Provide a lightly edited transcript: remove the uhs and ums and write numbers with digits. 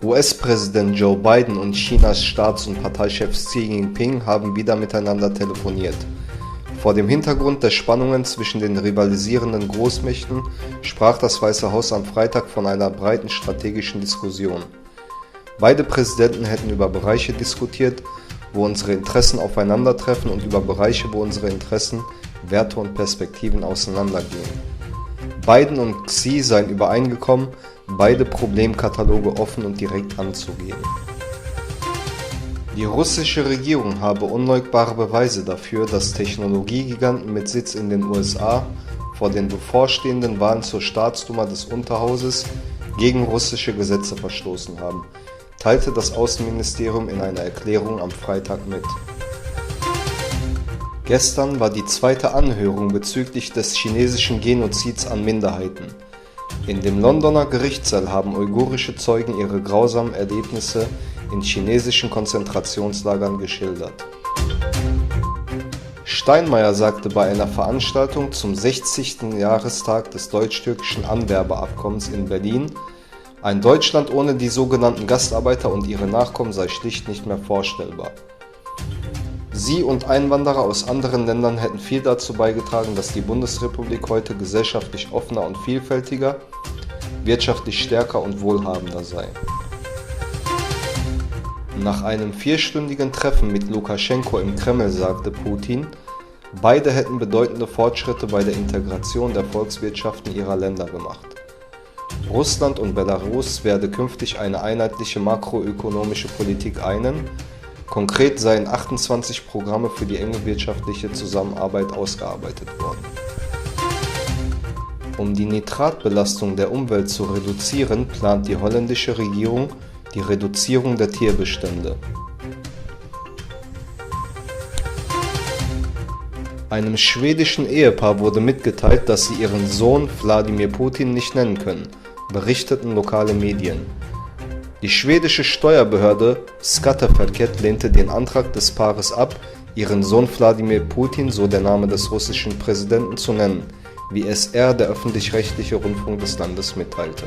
US-Präsident Joe Biden und Chinas Staats- und Parteichef Xi Jinping haben wieder miteinander telefoniert. Vor dem Hintergrund der Spannungen zwischen den rivalisierenden Großmächten sprach das Weiße Haus am Freitag von einer breiten strategischen Diskussion. Beide Präsidenten hätten über Bereiche diskutiert, wo unsere Interessen aufeinandertreffen und über Bereiche, wo unsere Interessen, Werte und Perspektiven auseinandergehen. Biden und Xi seien übereingekommen, beide Problemkataloge offen und direkt anzugehen. Die russische Regierung habe unleugbare Beweise dafür, dass Technologiegiganten mit Sitz in den USA vor den bevorstehenden Wahlen zur Staatsduma des Unterhauses gegen russische Gesetze verstoßen haben, teilte das Außenministerium in einer Erklärung am Freitag mit. Gestern war die zweite Anhörung bezüglich des chinesischen Genozids an Minderheiten. In dem Londoner Gerichtssaal haben uigurische Zeugen ihre grausamen Erlebnisse in chinesischen Konzentrationslagern geschildert. Steinmeier sagte bei einer Veranstaltung zum 60. Jahrestag des deutsch-türkischen Anwerbeabkommens in Berlin, ein Deutschland ohne die sogenannten Gastarbeiter und ihre Nachkommen sei schlicht nicht mehr vorstellbar. Sie und Einwanderer aus anderen Ländern hätten viel dazu beigetragen, dass die Bundesrepublik heute gesellschaftlich offener und vielfältiger, wirtschaftlich stärker und wohlhabender sei. Nach einem 4-stündigen Treffen mit Lukaschenko im Kreml sagte Putin, beide hätten bedeutende Fortschritte bei der Integration der Volkswirtschaften ihrer Länder gemacht. Russland und Belarus werde künftig eine einheitliche makroökonomische Politik konkret seien 28 Programme für die enge wirtschaftliche Zusammenarbeit ausgearbeitet worden. Um die Nitratbelastung der Umwelt zu reduzieren, plant die holländische Regierung die Reduzierung der Tierbestände. Einem schwedischen Ehepaar wurde mitgeteilt, dass sie ihren Sohn Wladimir Putin nicht nennen können, berichteten lokale Medien. Die schwedische Steuerbehörde Skatteverket lehnte den Antrag des Paares ab, ihren Sohn Wladimir Putin, so der Name des russischen Präsidenten, zu nennen, wie SR, der öffentlich-rechtliche Rundfunk des Landes, mitteilte.